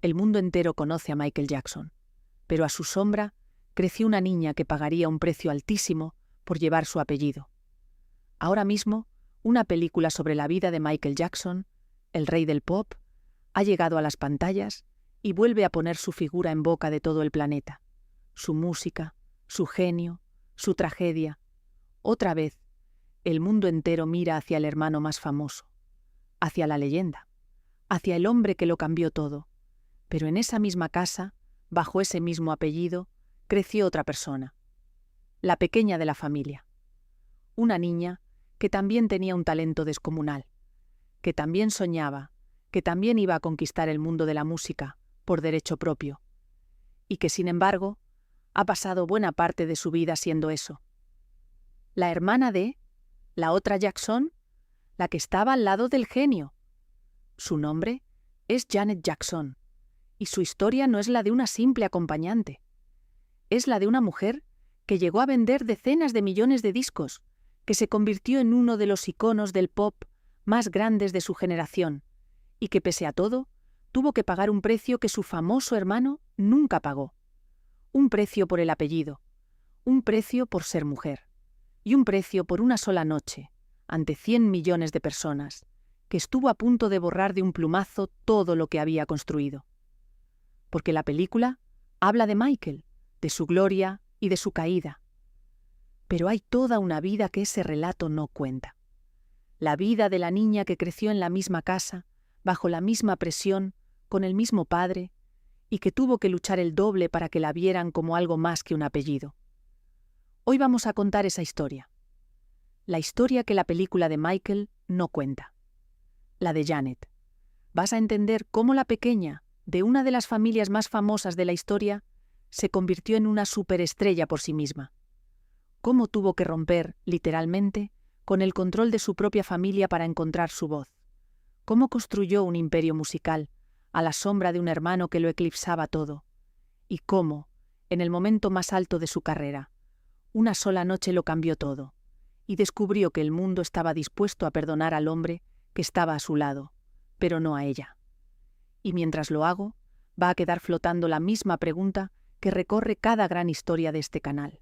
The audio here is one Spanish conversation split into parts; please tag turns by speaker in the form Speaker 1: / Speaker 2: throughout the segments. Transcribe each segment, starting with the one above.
Speaker 1: El mundo entero conoce a Michael Jackson, pero a su sombra creció una niña que pagaría un precio altísimo por llevar su apellido. Ahora mismo, una película sobre la vida de Michael Jackson, el rey del pop, ha llegado a las pantallas y vuelve a poner su figura en boca de todo el planeta. Su música, su genio, su tragedia. Otra vez, el mundo entero mira hacia el hermano más famoso, hacia la leyenda, hacia el hombre que lo cambió todo. Pero en esa misma casa, bajo ese mismo apellido, creció otra persona, la pequeña de la familia. Una niña que también tenía un talento descomunal, que también soñaba, que también iba a conquistar el mundo de la música por derecho propio, y que, sin embargo, ha pasado buena parte de su vida siendo eso. La hermana de, la otra Jackson, la que estaba al lado del genio. Su nombre es Janet Jackson, y su historia no es la de una simple acompañante. Es la de una mujer que llegó a vender decenas de millones de discos, que se convirtió en uno de los iconos del pop más grandes de su generación, y que pese a todo, tuvo que pagar un precio que su famoso hermano nunca pagó. Un precio por el apellido, un precio por ser mujer, y un precio por una sola noche, ante 100 millones de personas, que estuvo a punto de borrar de un plumazo todo lo que había construido. Porque la película habla de Michael, de su gloria y de su caída. Pero hay toda una vida que ese relato no cuenta. La vida de la niña que creció en la misma casa, bajo la misma presión, con el mismo padre, y que tuvo que luchar el doble para que la vieran como algo más que un apellido. Hoy vamos a contar esa historia. La historia que la película de Michael no cuenta. La de Janet. Vas a entender cómo la pequeña, de una de las familias más famosas de la historia, se convirtió en una superestrella por sí misma. Cómo tuvo que romper, literalmente, con el control de su propia familia para encontrar su voz. Cómo construyó un imperio musical, a la sombra de un hermano que lo eclipsaba todo. Y cómo, en el momento más alto de su carrera, una sola noche lo cambió todo, y descubrió que el mundo estaba dispuesto a perdonar al hombre que estaba a su lado, pero no a ella. Y mientras lo hago, va a quedar flotando la misma pregunta que recorre cada gran historia de este canal.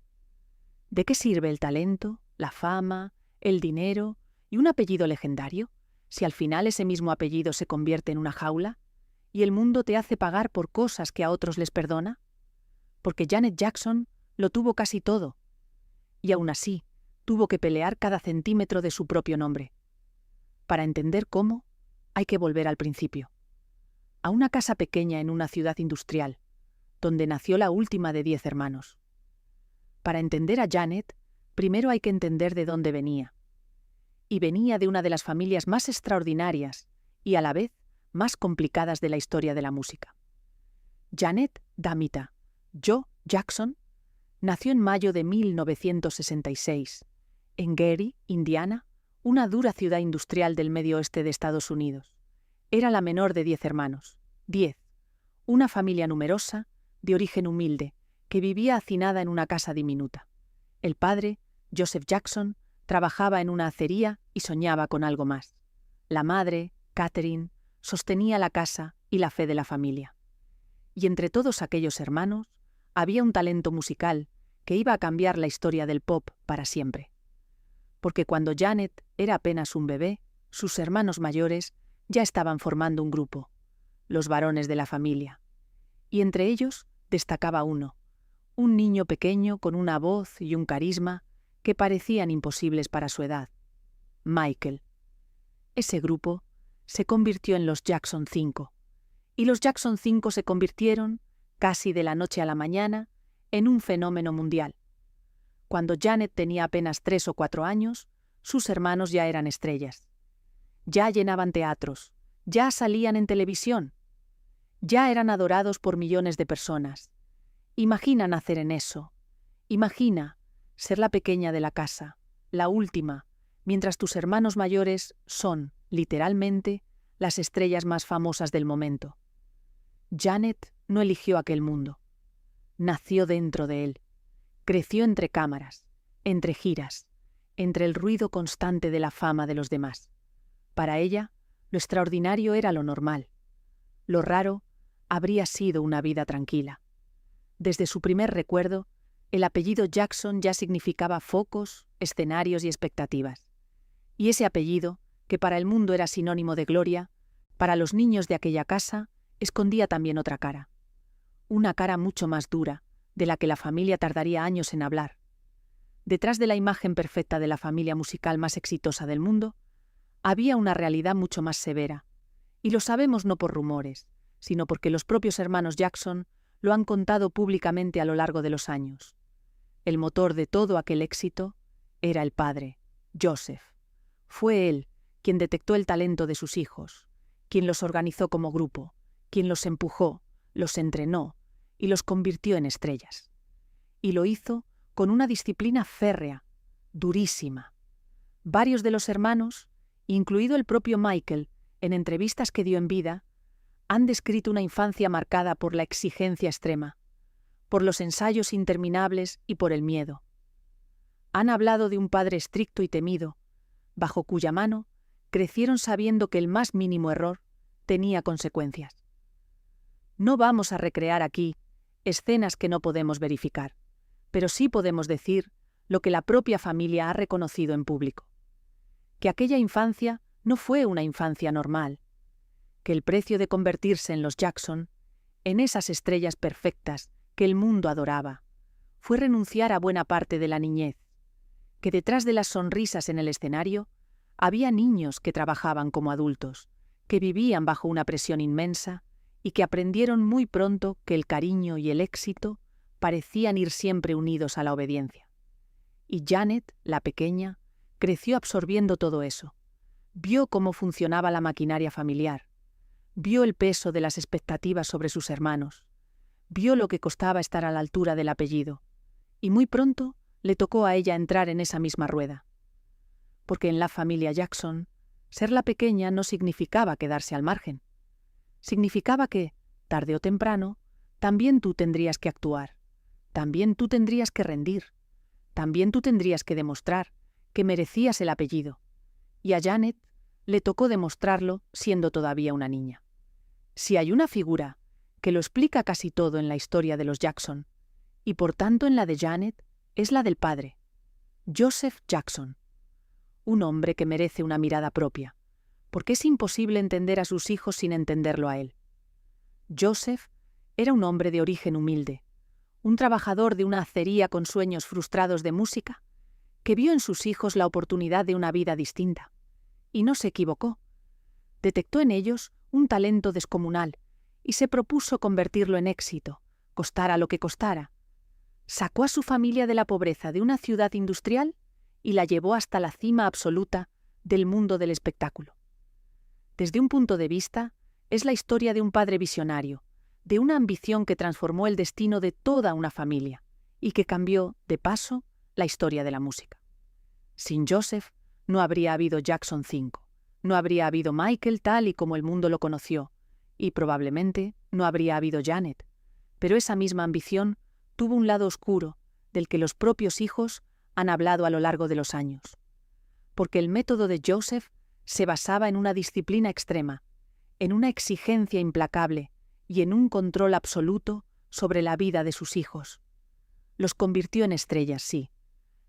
Speaker 1: ¿De qué sirve el talento, la fama, el dinero y un apellido legendario, si al final ese mismo apellido se convierte en una jaula y el mundo te hace pagar por cosas que a otros les perdona? Porque Janet Jackson lo tuvo casi todo, y aún así tuvo que pelear cada centímetro de su propio nombre. Para entender cómo, hay que volver al principio. A una casa pequeña en una ciudad industrial, donde nació la última de 10 hermanos. Para entender a Janet, primero hay que entender de dónde venía. Y venía de una de las familias más extraordinarias y a la vez más complicadas de la historia de la música. Janet Damita Jo Jackson nació en mayo de 1966, en Gary, Indiana, una dura ciudad industrial del medio oeste de Estados Unidos. Era la menor de 10 hermanos. 10. Una familia numerosa, de origen humilde, que vivía hacinada en una casa diminuta. El padre, Joseph Jackson, trabajaba en una acería y soñaba con algo más. La madre, Catherine, sostenía la casa y la fe de la familia. Y entre todos aquellos hermanos, había un talento musical que iba a cambiar la historia del pop para siempre. Porque cuando Janet era apenas un bebé, sus hermanos mayores ya estaban formando un grupo, los varones de la familia. Y entre ellos destacaba uno, un niño pequeño con una voz y un carisma que parecían imposibles para su edad, Michael. Ese grupo se convirtió en los Jackson 5, y los Jackson 5 se convirtieron, casi de la noche a la mañana, en un fenómeno mundial. Cuando Janet tenía apenas 3 o 4 años, sus hermanos ya eran estrellas. Ya llenaban teatros, ya salían en televisión, ya eran adorados por millones de personas. Imagina nacer en eso. Imagina ser la pequeña de la casa, la última, mientras tus hermanos mayores son, literalmente, las estrellas más famosas del momento. Janet no eligió aquel mundo. Nació dentro de él. Creció entre cámaras, entre giras, entre el ruido constante de la fama de los demás. Para ella, lo extraordinario era lo normal. Lo raro, habría sido una vida tranquila. Desde su primer recuerdo, el apellido Jackson ya significaba focos, escenarios y expectativas. Y ese apellido, que para el mundo era sinónimo de gloria, para los niños de aquella casa, escondía también otra cara. Una cara mucho más dura, de la que la familia tardaría años en hablar. Detrás de la imagen perfecta de la familia musical más exitosa del mundo, había una realidad mucho más severa, y lo sabemos no por rumores, sino porque los propios hermanos Jackson lo han contado públicamente a lo largo de los años. El motor de todo aquel éxito era el padre, Joseph. Fue él quien detectó el talento de sus hijos, quien los organizó como grupo, quien los empujó, los entrenó y los convirtió en estrellas. Y lo hizo con una disciplina férrea, durísima. Varios de los hermanos, incluido el propio Michael, en entrevistas que dio en vida, han descrito una infancia marcada por la exigencia extrema, por los ensayos interminables y por el miedo. Han hablado de un padre estricto y temido, bajo cuya mano crecieron sabiendo que el más mínimo error tenía consecuencias. No vamos a recrear aquí escenas que no podemos verificar, pero sí podemos decir lo que la propia familia ha reconocido en público: que aquella infancia no fue una infancia normal, que el precio de convertirse en los Jackson, en esas estrellas perfectas que el mundo adoraba, fue renunciar a buena parte de la niñez, que detrás de las sonrisas en el escenario había niños que trabajaban como adultos, que vivían bajo una presión inmensa y que aprendieron muy pronto que el cariño y el éxito parecían ir siempre unidos a la obediencia. Y Janet, la pequeña, creció absorbiendo todo eso. Vio cómo funcionaba la maquinaria familiar, vio el peso de las expectativas sobre sus hermanos, vio lo que costaba estar a la altura del apellido, y muy pronto le tocó a ella entrar en esa misma rueda. Porque en la familia Jackson, ser la pequeña no significaba quedarse al margen. Significaba que, tarde o temprano, también tú tendrías que actuar, también tú tendrías que rendir, también tú tendrías que demostrar que merecías el apellido. Y a Janet le tocó demostrarlo siendo todavía una niña. Si hay una figura que lo explica casi todo en la historia de los Jackson, y por tanto en la de Janet, es la del padre, Joseph Jackson. Un hombre que merece una mirada propia, porque es imposible entender a sus hijos sin entenderlo a él. Joseph era un hombre de origen humilde, un trabajador de una acería con sueños frustrados de música, que vio en sus hijos la oportunidad de una vida distinta. Y no se equivocó. Detectó en ellos un talento descomunal y se propuso convertirlo en éxito, costara lo que costara. Sacó a su familia de la pobreza de una ciudad industrial y la llevó hasta la cima absoluta del mundo del espectáculo. Desde un punto de vista, es la historia de un padre visionario, de una ambición que transformó el destino de toda una familia y que cambió, de paso, la historia de la música. Sin Joseph, no habría habido Jackson 5, no habría habido Michael tal y como el mundo lo conoció, y probablemente no habría habido Janet. Pero esa misma ambición tuvo un lado oscuro, del que los propios hijos han hablado a lo largo de los años. Porque el método de Joseph se basaba en una disciplina extrema, en una exigencia implacable y en un control absoluto sobre la vida de sus hijos. Los convirtió en estrellas, sí,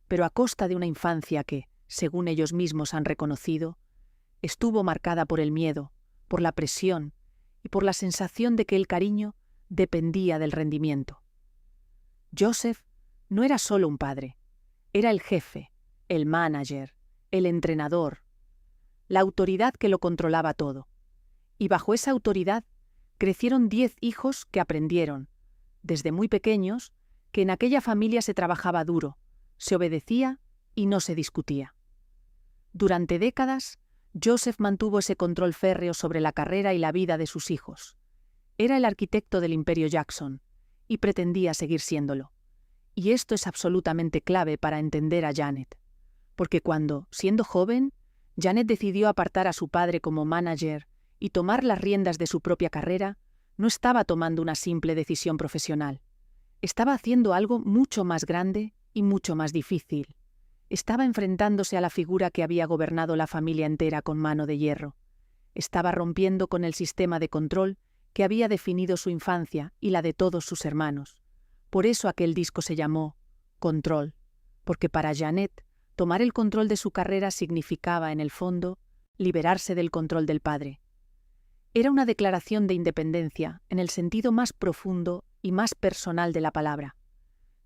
Speaker 1: pero a costa de una infancia que, según ellos mismos han reconocido, estuvo marcada por el miedo, por la presión y por la sensación de que el cariño dependía del rendimiento. Joseph no era solo un padre, era el jefe, el manager, el entrenador, la autoridad que lo controlaba todo. Y bajo esa autoridad crecieron 10 hijos que aprendieron, desde muy pequeños, que en aquella familia se trabajaba duro, se obedecía y no se discutía. Durante décadas, Joseph mantuvo ese control férreo sobre la carrera y la vida de sus hijos. Era el arquitecto del imperio Jackson y pretendía seguir siéndolo. Y esto es absolutamente clave para entender a Janet, porque cuando, siendo joven, Janet decidió apartar a su padre como manager y tomar las riendas de su propia carrera, no estaba tomando una simple decisión profesional. Estaba haciendo algo mucho más grande y mucho más difícil. Estaba enfrentándose a la figura que había gobernado la familia entera con mano de hierro. Estaba rompiendo con el sistema de control que había definido su infancia y la de todos sus hermanos. Por eso aquel disco se llamó Control, porque para Janet tomar el control de su carrera significaba, en el fondo, liberarse del control del padre. Era una declaración de independencia en el sentido más profundo y más personal de la palabra.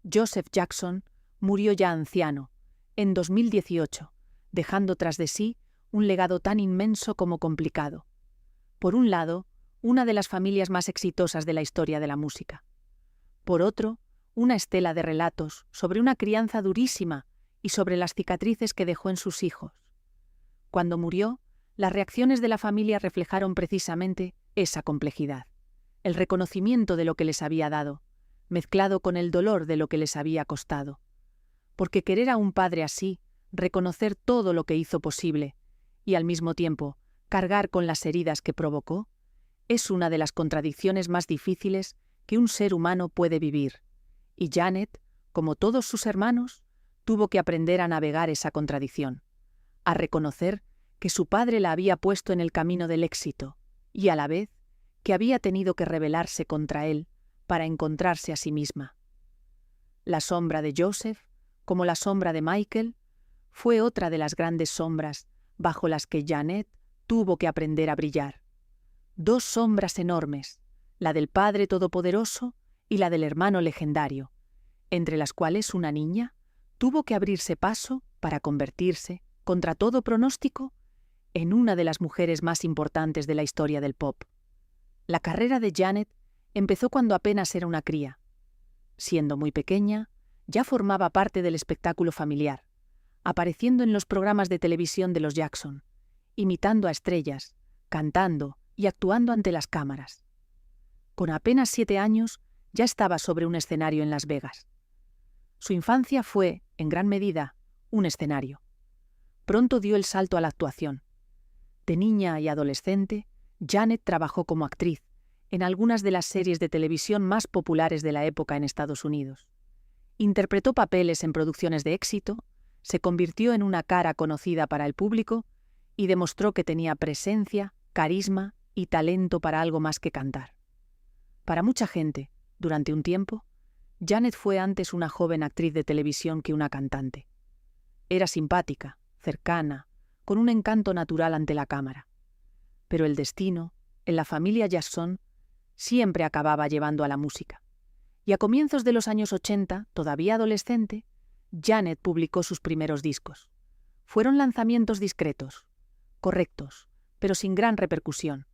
Speaker 1: Joseph Jackson murió ya anciano, en 2018, dejando tras de sí un legado tan inmenso como complicado. Por un lado, una de las familias más exitosas de la historia de la música. Por otro, una estela de relatos sobre una crianza durísima y sobre las cicatrices que dejó en sus hijos. Cuando murió, las reacciones de la familia reflejaron precisamente esa complejidad, el reconocimiento de lo que les había dado, mezclado con el dolor de lo que les había costado. Porque querer a un padre así, reconocer todo lo que hizo posible, y al mismo tiempo cargar con las heridas que provocó, es una de las contradicciones más difíciles que un ser humano puede vivir. Y Janet, como todos sus hermanos, tuvo que aprender a navegar esa contradicción, a reconocer que su padre la había puesto en el camino del éxito, y a la vez que había tenido que rebelarse contra él para encontrarse a sí misma. La sombra de Joseph, como la sombra de Michael, fue otra de las grandes sombras bajo las que Janet tuvo que aprender a brillar. Dos sombras enormes, la del padre todopoderoso y la del hermano legendario, entre las cuales una niña tuvo que abrirse paso para convertirse, contra todo pronóstico, en una de las mujeres más importantes de la historia del pop. La carrera de Janet empezó cuando apenas era una cría. Siendo muy pequeña, ya formaba parte del espectáculo familiar, apareciendo en los programas de televisión de los Jackson, imitando a estrellas, cantando y actuando ante las cámaras. Con apenas 7 años, ya estaba sobre un escenario en Las Vegas. Su infancia fue, en gran medida, un escenario. Pronto dio el salto a la actuación. De niña y adolescente, Janet trabajó como actriz en algunas de las series de televisión más populares de la época en Estados Unidos. Interpretó papeles en producciones de éxito, se convirtió en una cara conocida para el público y demostró que tenía presencia, carisma y talento para algo más que cantar. Para mucha gente, durante un tiempo, Janet fue antes una joven actriz de televisión que una cantante. Era simpática, cercana, con un encanto natural ante la cámara. Pero el destino, en la familia Jackson, siempre acababa llevando a la música. Y a comienzos de los años 80, todavía adolescente, Janet publicó sus primeros discos. Fueron lanzamientos discretos, correctos, pero sin gran repercusión.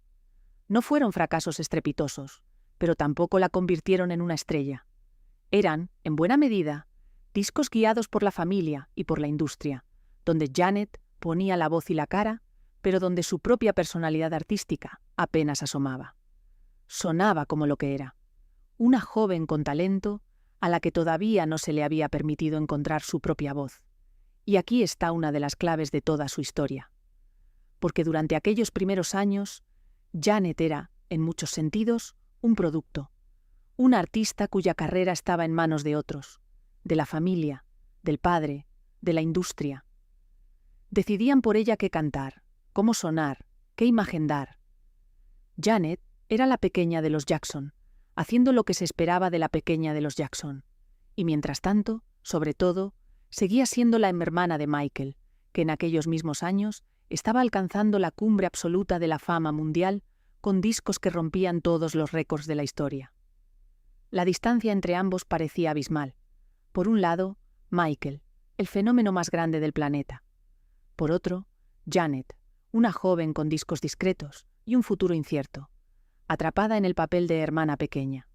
Speaker 1: No fueron fracasos estrepitosos, pero tampoco la convirtieron en una estrella. Eran, en buena medida, discos guiados por la familia y por la industria, donde Janet ponía la voz y la cara, pero donde su propia personalidad artística apenas asomaba. Sonaba como lo que era, una joven con talento a la que todavía no se le había permitido encontrar su propia voz. Y aquí está una de las claves de toda su historia. Porque durante aquellos primeros años, Janet era, en muchos sentidos, un producto, una artista cuya carrera estaba en manos de otros, de la familia, del padre, de la industria. Decidían por ella qué cantar, cómo sonar, qué imagen dar. Janet era la pequeña de los Jackson, haciendo lo que se esperaba de la pequeña de los Jackson, y mientras tanto, sobre todo, seguía siendo la hermana de Michael, que en aquellos mismos años estaba alcanzando la cumbre absoluta de la fama mundial con discos que rompían todos los récords de la historia. La distancia entre ambos parecía abismal. Por un lado, Michael, el fenómeno más grande del planeta. Por otro, Janet, una joven con discos discretos y un futuro incierto, atrapada en el papel de hermana pequeña.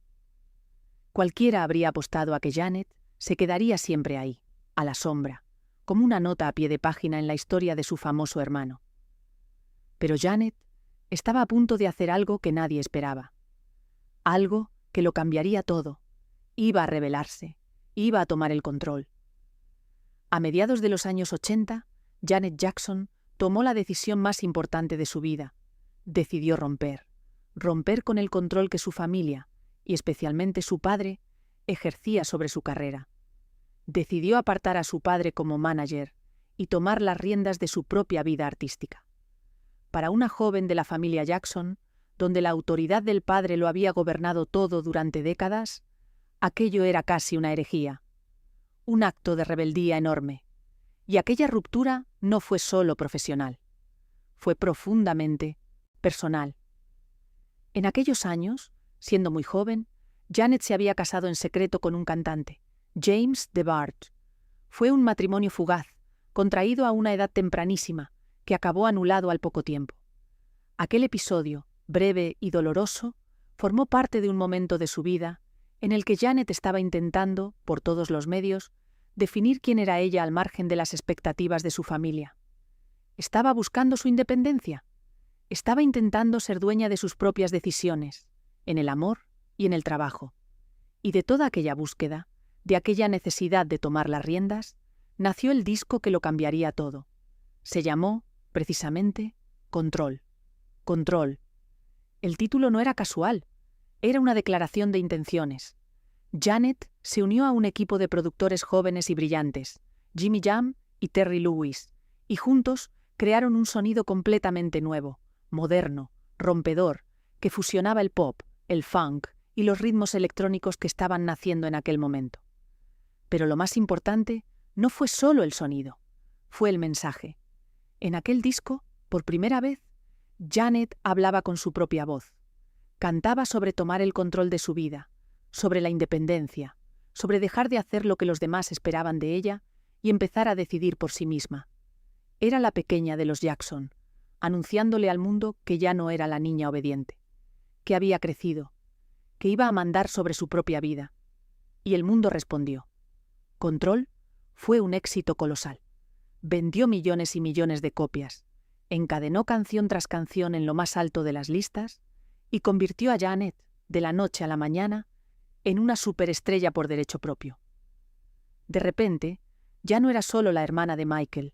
Speaker 1: Cualquiera habría apostado a que Janet se quedaría siempre ahí, a la sombra, como una nota a pie de página en la historia de su famoso hermano. Pero Janet estaba a punto de hacer algo que nadie esperaba. Algo que lo cambiaría todo. Iba a rebelarse, iba a tomar el control. A mediados de los años 80, Janet Jackson tomó la decisión más importante de su vida. Decidió romper con el control que su familia, y especialmente su padre, ejercía sobre su carrera. Decidió apartar a su padre como manager y tomar las riendas de su propia vida artística. Para una joven de la familia Jackson, donde la autoridad del padre lo había gobernado todo durante décadas, aquello era casi una herejía, un acto de rebeldía enorme. Y aquella ruptura no fue solo profesional, fue profundamente personal. En aquellos años, siendo muy joven, Janet se había casado en secreto con un cantante, James DeBarge. Fue un matrimonio fugaz, contraído a una edad tempranísima, que acabó anulado al poco tiempo. Aquel episodio, breve y doloroso, formó parte de un momento de su vida en el que Janet estaba intentando, por todos los medios, definir quién era ella al margen de las expectativas de su familia. Estaba buscando su independencia. Estaba intentando ser dueña de sus propias decisiones, en el amor y en el trabajo. Y de toda aquella búsqueda, de aquella necesidad de tomar las riendas, nació el disco que lo cambiaría todo. Se llamó, precisamente, Control. Control. El título no era casual, era una declaración de intenciones. Janet se unió a un equipo de productores jóvenes y brillantes, Jimmy Jam y Terry Lewis, y juntos crearon un sonido completamente nuevo, moderno, rompedor, que fusionaba el pop, el funk y los ritmos electrónicos que estaban naciendo en aquel momento. Pero lo más importante no fue solo el sonido, fue el mensaje. En aquel disco, por primera vez, Janet hablaba con su propia voz. Cantaba sobre tomar el control de su vida, sobre la independencia, sobre dejar de hacer lo que los demás esperaban de ella y empezar a decidir por sí misma. Era la pequeña de los Jackson, anunciándole al mundo que ya no era la niña obediente, que había crecido, que iba a mandar sobre su propia vida. Y el mundo respondió. Control fue un éxito colosal. Vendió millones y millones de copias, encadenó canción tras canción en lo más alto de las listas y convirtió a Janet, de la noche a la mañana, en una superestrella por derecho propio. De repente, ya no era solo la hermana de Michael,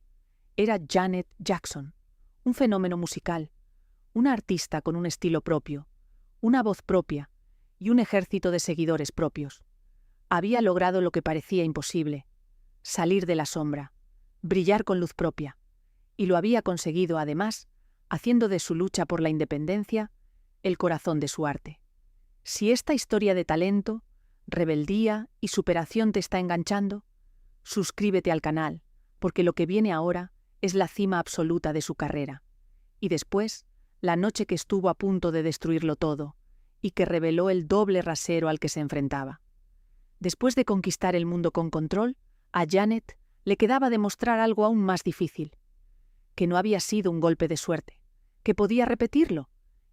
Speaker 1: era Janet Jackson, un fenómeno musical, una artista con un estilo propio, una voz propia y un ejército de seguidores propios. Había logrado lo que parecía imposible, salir de la sombra, brillar con luz propia, y lo había conseguido, además, haciendo de su lucha por la independencia el corazón de su arte. Si esta historia de talento, rebeldía y superación te está enganchando, suscríbete al canal, porque lo que viene ahora es la cima absoluta de su carrera. Y después, la noche que estuvo a punto de destruirlo todo, y que reveló el doble rasero al que se enfrentaba. Después de conquistar el mundo con Control, a Janet le quedaba demostrar algo aún más difícil, que no había sido un golpe de suerte, que podía repetirlo,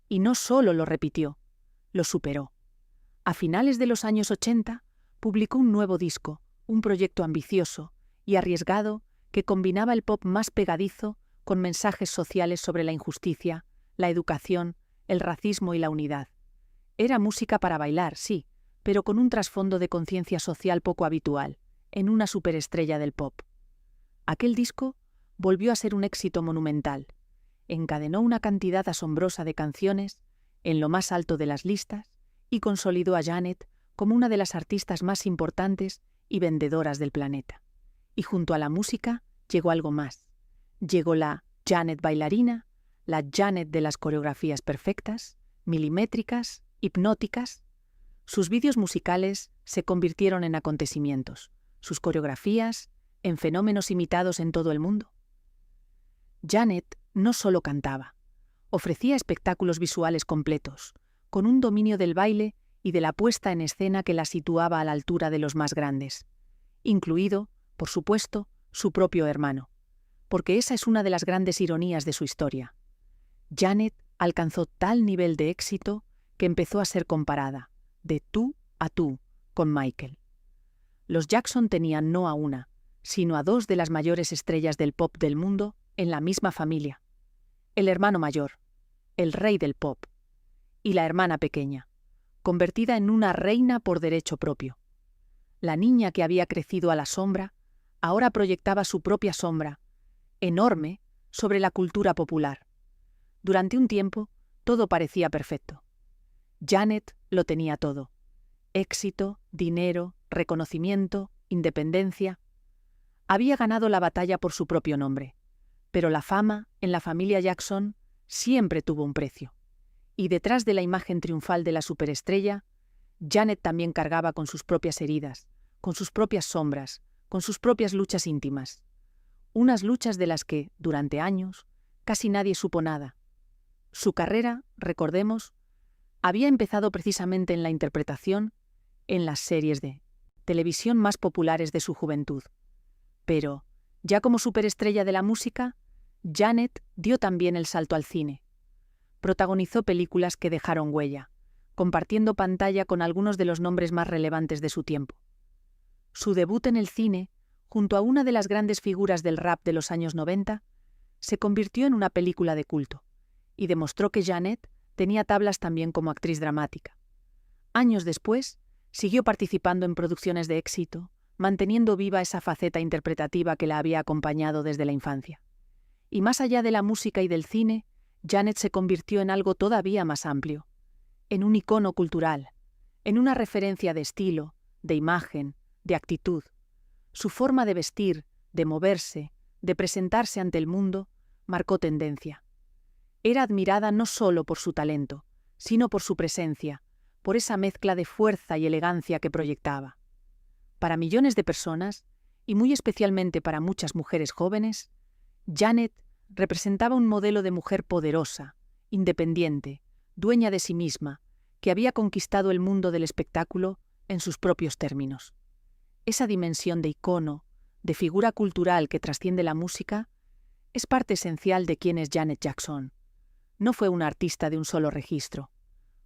Speaker 1: y no solo lo repitió, lo superó. A finales de los años 80, publicó un nuevo disco, un proyecto ambicioso y arriesgado que combinaba el pop más pegadizo con mensajes sociales sobre la injusticia, la educación, el racismo y la unidad. Era música para bailar, sí, pero con un trasfondo de conciencia social poco habitual, en una superestrella del pop. Aquel disco volvió a ser un éxito monumental. Encadenó una cantidad asombrosa de canciones en lo más alto de las listas y consolidó a Janet como una de las artistas más importantes y vendedoras del planeta. Y junto a la música llegó algo más. Llegó la Janet bailarina, la Janet de las coreografías perfectas, milimétricas, hipnóticas. Sus vídeos musicales se convirtieron en acontecimientos, sus coreografías en fenómenos imitados en todo el mundo. Janet no solo cantaba, ofrecía espectáculos visuales completos, con un dominio del baile y de la puesta en escena que la situaba a la altura de los más grandes, incluido, por supuesto, su propio hermano, porque esa es una de las grandes ironías de su historia. Janet alcanzó tal nivel de éxito que empezó a ser comparada, de tú a tú, con Michael. Los Jackson tenían no a una, sino a dos de las mayores estrellas del pop del mundo en la misma familia. El hermano mayor, el rey del pop, y la hermana pequeña, convertida en una reina por derecho propio. La niña que había crecido a la sombra, ahora proyectaba su propia sombra, enorme, sobre la cultura popular. Durante un tiempo, todo parecía perfecto. Janet lo tenía todo. Éxito, dinero, reconocimiento, independencia. Había ganado la batalla por su propio nombre, pero la fama, en la familia Jackson, siempre tuvo un precio. Y detrás de la imagen triunfal de la superestrella, Janet también cargaba con sus propias heridas, con sus propias sombras, con sus propias luchas íntimas. Unas luchas de las que, durante años, casi nadie supo nada. Su carrera, recordemos, había empezado precisamente en la interpretación, en las series de televisión más populares de su juventud. Pero, ya como superestrella de la música, Janet dio también el salto al cine. Protagonizó películas que dejaron huella, compartiendo pantalla con algunos de los nombres más relevantes de su tiempo. Su debut en el cine, junto a una de las grandes figuras del rap de los años 90, se convirtió en una película de culto, y demostró que Janet tenía tablas también como actriz dramática. Años después, siguió participando en producciones de éxito, manteniendo viva esa faceta interpretativa que la había acompañado desde la infancia. Y más allá de la música y del cine, Janet se convirtió en algo todavía más amplio, en un icono cultural, en una referencia de estilo, de imagen, de actitud. Su forma de vestir, de moverse, de presentarse ante el mundo, marcó tendencia. Era admirada no solo por su talento, sino por su presencia, por esa mezcla de fuerza y elegancia que proyectaba. Para millones de personas, y muy especialmente para muchas mujeres jóvenes, Janet representaba un modelo de mujer poderosa, independiente, dueña de sí misma, que había conquistado el mundo del espectáculo en sus propios términos. Esa dimensión de icono, de figura cultural que trasciende la música, es parte esencial de quién es Janet Jackson. No fue una artista de un solo registro.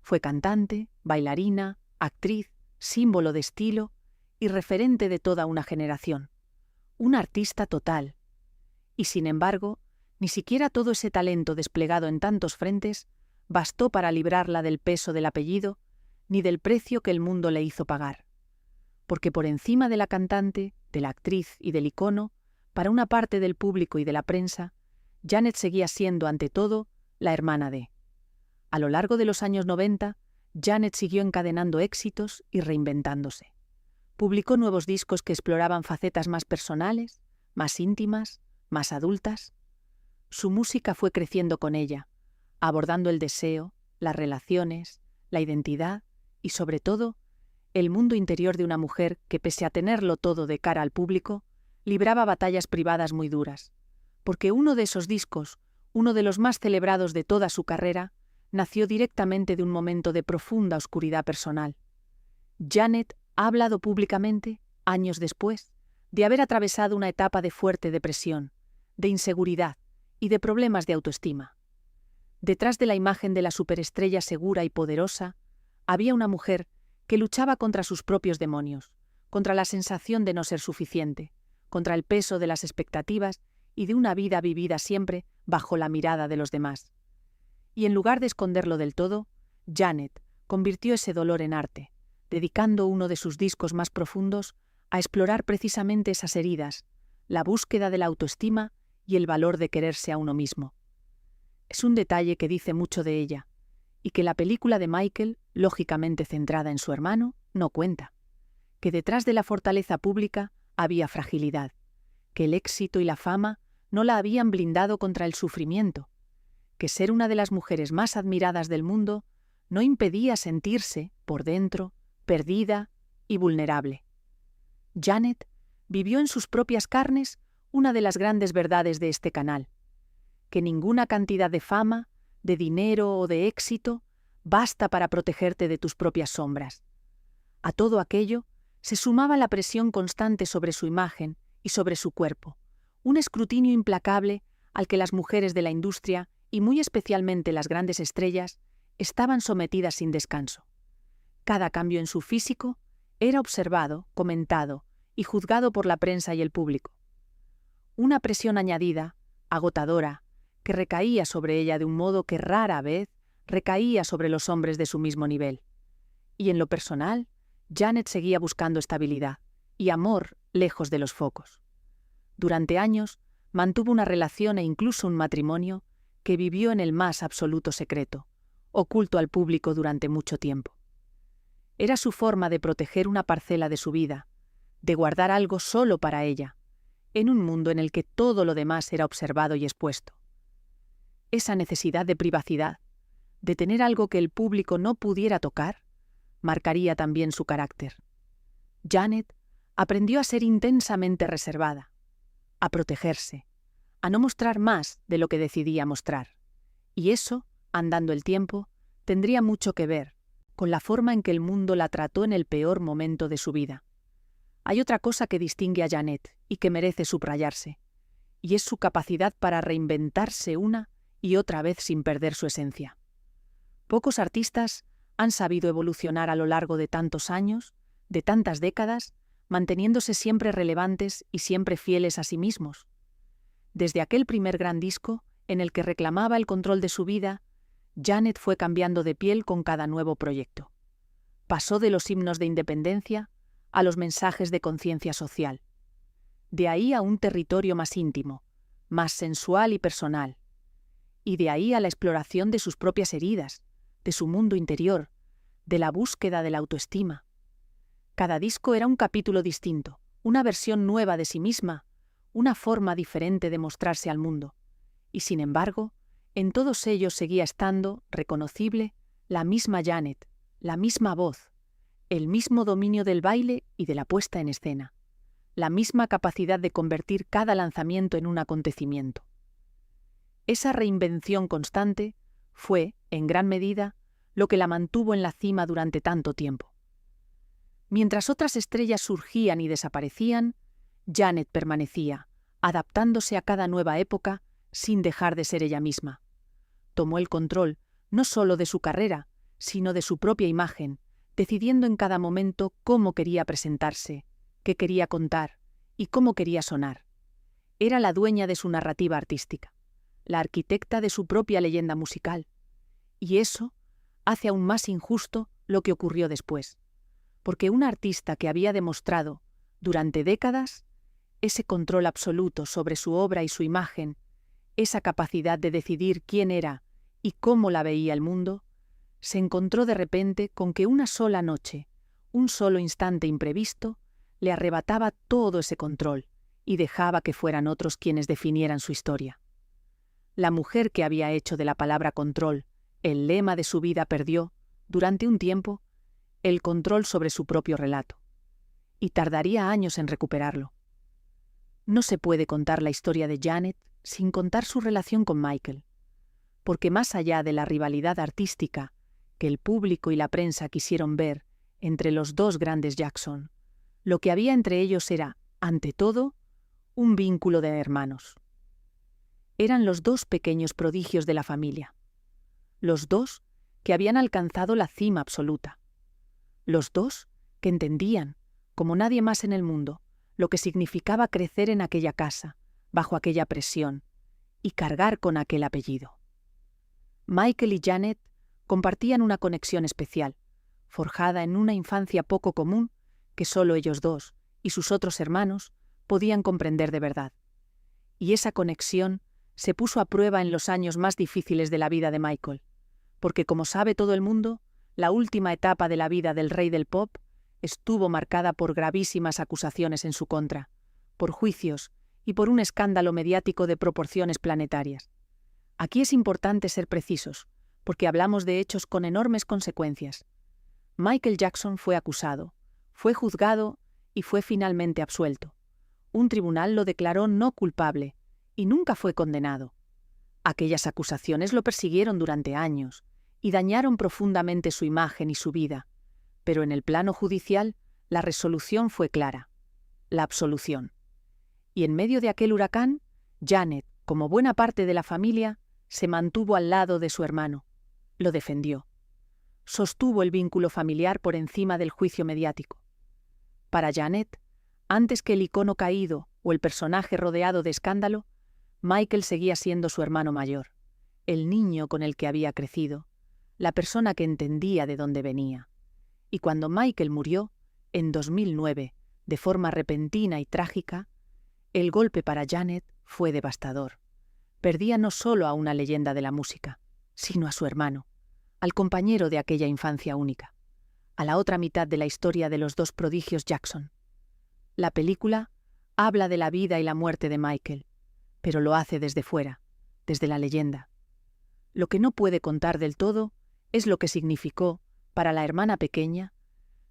Speaker 1: Fue cantante, bailarina, actriz, símbolo de estilo y referente de toda una generación. Una artista total. Y sin embargo, ni siquiera todo ese talento desplegado en tantos frentes bastó para librarla del peso del apellido ni del precio que el mundo le hizo pagar. Porque por encima de la cantante, de la actriz y del icono, para una parte del público y de la prensa, Janet seguía siendo, ante todo, la hermana de. A lo largo de los años 90, Janet siguió encadenando éxitos y reinventándose. Publicó nuevos discos que exploraban facetas más personales, más íntimas, más adultas. Su música fue creciendo con ella, abordando el deseo, las relaciones, la identidad y, sobre todo, el mundo interior de una mujer que, pese a tenerlo todo de cara al público, libraba batallas privadas muy duras. Porque uno de esos discos, uno de los más celebrados de toda su carrera, nació directamente de un momento de profunda oscuridad personal. Janet ha hablado públicamente, años después, de haber atravesado una etapa de fuerte depresión, de inseguridad y de problemas de autoestima. Detrás de la imagen de la superestrella segura y poderosa, había una mujer que luchaba contra sus propios demonios, contra la sensación de no ser suficiente, contra el peso de las expectativas y de una vida vivida siempre bajo la mirada de los demás. Y en lugar de esconderlo del todo, Janet convirtió ese dolor en arte, dedicando uno de sus discos más profundos a explorar precisamente esas heridas, la búsqueda de la autoestima y el valor de quererse a uno mismo. Es un detalle que dice mucho de ella, y que la película de Michael, lógicamente centrada en su hermano, no cuenta. Que detrás de la fortaleza pública había fragilidad, que el éxito y la fama no la habían blindado contra el sufrimiento, que ser una de las mujeres más admiradas del mundo no impedía sentirse, por dentro, perdida y vulnerable. Janet vivió en sus propias carnes una de las grandes verdades de este canal, que ninguna cantidad de fama, de dinero o de éxito basta para protegerte de tus propias sombras. A todo aquello se sumaba la presión constante sobre su imagen y sobre su cuerpo, un escrutinio implacable al que las mujeres de la industria, y muy especialmente las grandes estrellas, estaban sometidas sin descanso. Cada cambio en su físico era observado, comentado y juzgado por la prensa y el público. Una presión añadida, agotadora, que recaía sobre ella de un modo que rara vez recaía sobre los hombres de su mismo nivel. Y en lo personal, Janet seguía buscando estabilidad y amor lejos de los focos. Durante años mantuvo una relación e incluso un matrimonio que vivió en el más absoluto secreto, oculto al público durante mucho tiempo. Era su forma de proteger una parcela de su vida, de guardar algo solo para ella, en un mundo en el que todo lo demás era observado y expuesto. Esa necesidad de privacidad, de tener algo que el público no pudiera tocar, marcaría también su carácter. Janet aprendió a ser intensamente reservada, a protegerse, a no mostrar más de lo que decidía mostrar. Y eso, andando el tiempo, tendría mucho que ver con la forma en que el mundo la trató en el peor momento de su vida. Hay otra cosa que distingue a Janet y que merece subrayarse, y es su capacidad para reinventarse una y otra vez sin perder su esencia. Pocos artistas han sabido evolucionar a lo largo de tantos años, de tantas décadas, manteniéndose siempre relevantes y siempre fieles a sí mismos. Desde aquel primer gran disco, en el que reclamaba el control de su vida, Janet fue cambiando de piel con cada nuevo proyecto. Pasó de los himnos de independencia a los mensajes de conciencia social. De ahí a un territorio más íntimo, más sensual y personal. Y de ahí a la exploración de sus propias heridas, de su mundo interior, de la búsqueda de la autoestima. Cada disco era un capítulo distinto, una versión nueva de sí misma, una forma diferente de mostrarse al mundo. Y sin embargo, en todos ellos seguía estando, reconocible, la misma Janet, la misma voz, el mismo dominio del baile y de la puesta en escena, la misma capacidad de convertir cada lanzamiento en un acontecimiento. Esa reinvención constante fue, en gran medida, lo que la mantuvo en la cima durante tanto tiempo. Mientras otras estrellas surgían y desaparecían, Janet permanecía, adaptándose a cada nueva época sin dejar de ser ella misma. Tomó el control no solo de su carrera, sino de su propia imagen, decidiendo en cada momento cómo quería presentarse, qué quería contar y cómo quería sonar. Era la dueña de su narrativa artística, la arquitecta de su propia leyenda musical. Y eso hace aún más injusto lo que ocurrió después, porque una artista que había demostrado, durante décadas, ese control absoluto sobre su obra y su imagen, esa capacidad de decidir quién era y cómo la veía el mundo, se encontró de repente con que una sola noche, un solo instante imprevisto, le arrebataba todo ese control y dejaba que fueran otros quienes definieran su historia. La mujer que había hecho de la palabra control el lema de su vida perdió, durante un tiempo, el control sobre su propio relato, y tardaría años en recuperarlo. No se puede contar la historia de Janet sin contar su relación con Michael, porque más allá de la rivalidad artística que el público y la prensa quisieron ver entre los dos grandes Jackson, lo que había entre ellos era, ante todo, un vínculo de hermanos. Eran los dos pequeños prodigios de la familia, los dos que habían alcanzado la cima absoluta, los dos que entendían, como nadie más en el mundo, lo que significaba crecer en aquella casa, bajo aquella presión, y cargar con aquel apellido. Michael y Janet compartían una conexión especial, forjada en una infancia poco común que solo ellos dos y sus otros hermanos podían comprender de verdad. Y esa conexión se puso a prueba en los años más difíciles de la vida de Michael, porque como sabe todo el mundo, la última etapa de la vida del rey del pop estuvo marcada por gravísimas acusaciones en su contra, por juicios y por un escándalo mediático de proporciones planetarias. Aquí es importante ser precisos, porque hablamos de hechos con enormes consecuencias. Michael Jackson fue acusado, fue juzgado y fue finalmente absuelto. Un tribunal lo declaró no culpable y nunca fue condenado. Aquellas acusaciones lo persiguieron durante años y dañaron profundamente su imagen y su vida, pero en el plano judicial la resolución fue clara: la absolución. Y en medio de aquel huracán, Janet, como buena parte de la familia, se mantuvo al lado de su hermano, lo defendió. Sostuvo el vínculo familiar por encima del juicio mediático. Para Janet, antes que el icono caído o el personaje rodeado de escándalo, Michael seguía siendo su hermano mayor, el niño con el que había crecido, la persona que entendía de dónde venía. Y cuando Michael murió, en 2009, de forma repentina y trágica, el golpe para Janet fue devastador. Perdía no solo a una leyenda de la música, sino a su hermano, al compañero de aquella infancia única, a la otra mitad de la historia de los dos prodigios Jackson. La película habla de la vida y la muerte de Michael, pero lo hace desde fuera, desde la leyenda. Lo que no puede contar del todo es lo que significó, para la hermana pequeña,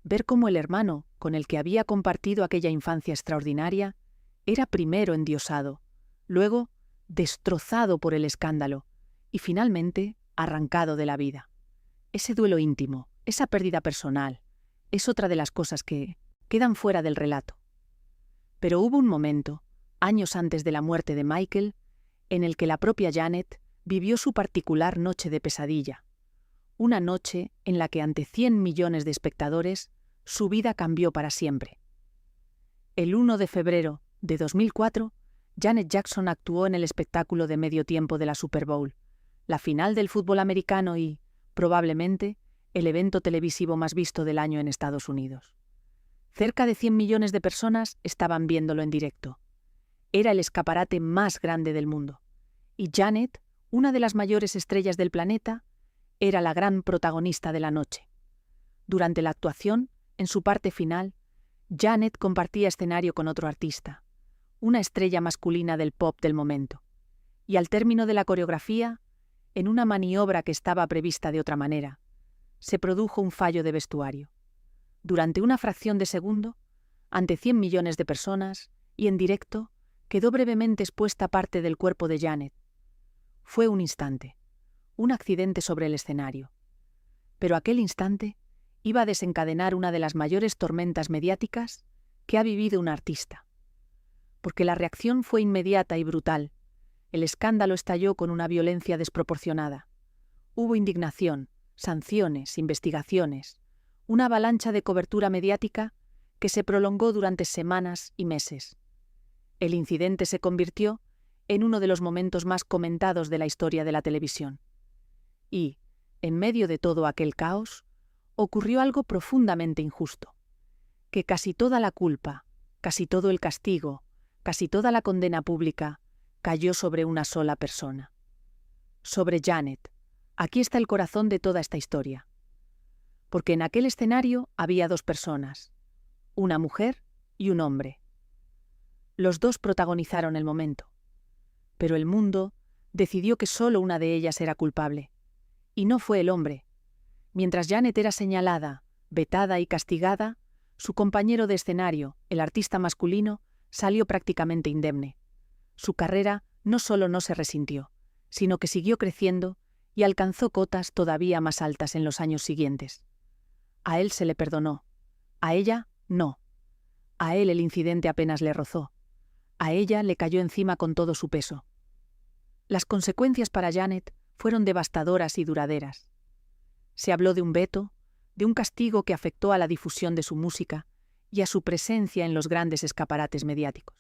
Speaker 1: ver cómo el hermano con el que había compartido aquella infancia extraordinaria era primero endiosado, luego destrozado por el escándalo y finalmente arrancado de la vida. Ese duelo íntimo, esa pérdida personal, es otra de las cosas que quedan fuera del relato. Pero hubo un momento, años antes de la muerte de Michael, en el que la propia Janet vivió su particular noche de pesadilla. Una noche en la que ante 100 millones de espectadores, su vida cambió para siempre. El 1 de febrero de 2004, Janet Jackson actuó en el espectáculo de medio tiempo de la Super Bowl, la final del fútbol americano y, probablemente, el evento televisivo más visto del año en Estados Unidos. Cerca de 100 millones de personas estaban viéndolo en directo. Era el escaparate más grande del mundo. Y Janet, una de las mayores estrellas del planeta, era la gran protagonista de la noche. Durante la actuación, en su parte final, Janet compartía escenario con otro artista, una estrella masculina del pop del momento. Y al término de la coreografía, en una maniobra que estaba prevista de otra manera, se produjo un fallo de vestuario. Durante una fracción de segundo, ante 100 millones de personas, y en directo, quedó brevemente expuesta parte del cuerpo de Janet. Fue un instante, un accidente sobre el escenario. Pero aquel instante iba a desencadenar una de las mayores tormentas mediáticas que ha vivido un artista. Porque la reacción fue inmediata y brutal. El escándalo estalló con una violencia desproporcionada. Hubo indignación, sanciones, investigaciones, una avalancha de cobertura mediática que se prolongó durante semanas y meses. El incidente se convirtió en uno de los momentos más comentados de la historia de la televisión. Y, en medio de todo aquel caos, ocurrió algo profundamente injusto, que casi toda la culpa, casi todo el castigo, casi toda la condena pública cayó sobre una sola persona. Sobre Janet. Aquí está el corazón de toda esta historia. Porque en aquel escenario había dos personas, una mujer y un hombre. Los dos protagonizaron el momento. Pero el mundo decidió que solo una de ellas era culpable. Y no fue el hombre. Mientras Janet era señalada, vetada y castigada, su compañero de escenario, el artista masculino, salió prácticamente indemne. Su carrera no solo no se resintió, sino que siguió creciendo y alcanzó cotas todavía más altas en los años siguientes. A él se le perdonó, a ella no. A él el incidente apenas le rozó, a ella le cayó encima con todo su peso. Las consecuencias para Janet fueron devastadoras y duraderas. Se habló de un veto, de un castigo que afectó a la difusión de su música y a su presencia en los grandes escaparates mediáticos.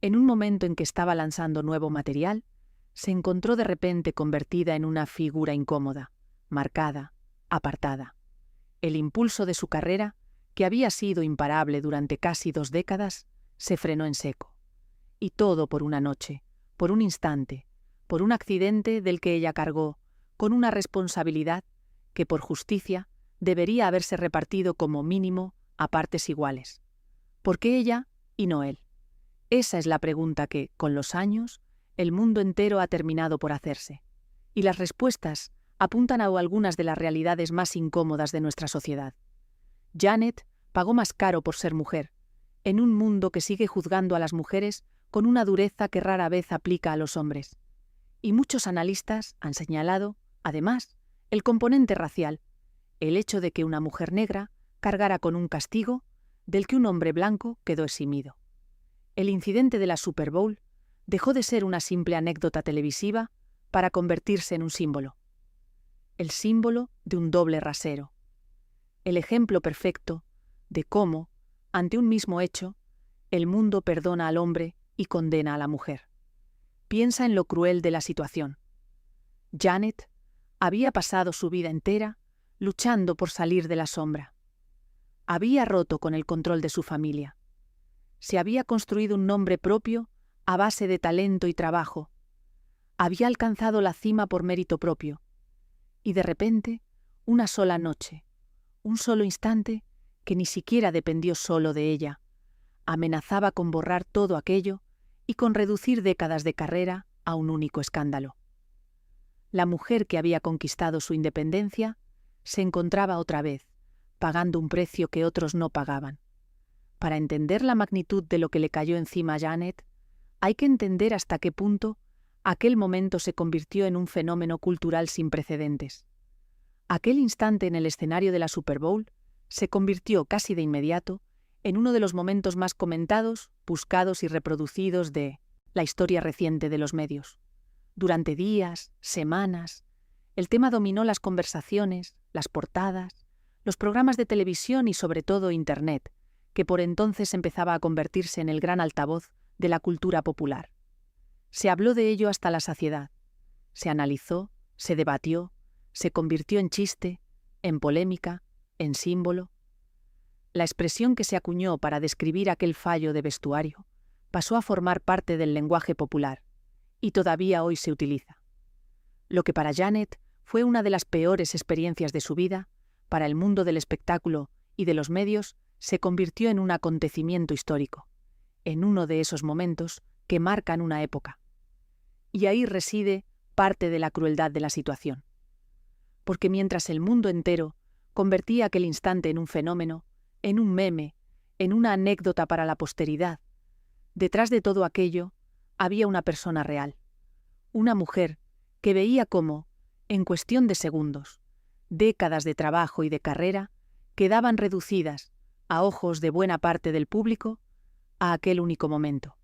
Speaker 1: En un momento en que estaba lanzando nuevo material, se encontró de repente convertida en una figura incómoda, marcada, apartada. El impulso de su carrera, que había sido imparable durante casi 2 décadas, se frenó en seco. Y todo por una noche, por un instante, por un accidente del que ella cargó, con una responsabilidad que por justicia debería haberse repartido como mínimo a partes iguales. ¿Por qué ella y no él? Esa es la pregunta que, con los años, el mundo entero ha terminado por hacerse. Y las respuestas apuntan a algunas de las realidades más incómodas de nuestra sociedad. Janet pagó más caro por ser mujer, en un mundo que sigue juzgando a las mujeres con una dureza que rara vez aplica a los hombres. Y muchos analistas han señalado, además, el componente racial, el hecho de que una mujer negra cargara con un castigo del que un hombre blanco quedó eximido. El incidente de la Super Bowl dejó de ser una simple anécdota televisiva para convertirse en un símbolo. El símbolo de un doble rasero. El ejemplo perfecto de cómo, ante un mismo hecho, el mundo perdona al hombre y condena a la mujer. Piensa en lo cruel de la situación. Janet había pasado su vida entera luchando por salir de la sombra. Había roto con el control de su familia. Se había construido un nombre propio a base de talento y trabajo. Había alcanzado la cima por mérito propio. Y de repente, una sola noche, un solo instante que ni siquiera dependió solo de ella, amenazaba con borrar todo aquello y con reducir décadas de carrera a un único escándalo. La mujer que había conquistado su independencia se encontraba otra vez, pagando un precio que otros no pagaban. Para entender la magnitud de lo que le cayó encima a Janet, hay que entender hasta qué punto aquel momento se convirtió en un fenómeno cultural sin precedentes. Aquel instante en el escenario de la Super Bowl se convirtió casi de inmediato en uno de los momentos más comentados, buscados y reproducidos de la historia reciente de los medios. Durante días, semanas, el tema dominó las conversaciones, las portadas, los programas de televisión y sobre todo Internet, que por entonces empezaba a convertirse en el gran altavoz de la cultura popular. Se habló de ello hasta la saciedad. Se analizó, se debatió, se convirtió en chiste, en polémica, en símbolo. La expresión que se acuñó para describir aquel fallo de vestuario pasó a formar parte del lenguaje popular, y todavía hoy se utiliza. Lo que para Janet fue una de las peores experiencias de su vida, para el mundo del espectáculo y de los medios, se convirtió en un acontecimiento histórico, en uno de esos momentos que marcan una época. Y ahí reside parte de la crueldad de la situación. Porque mientras el mundo entero convertía aquel instante en un fenómeno, en un meme, en una anécdota para la posteridad, detrás de todo aquello había una persona real, una mujer que veía cómo, en cuestión de segundos, décadas de trabajo y de carrera quedaban reducidas, a ojos de buena parte del público, a aquel único momento.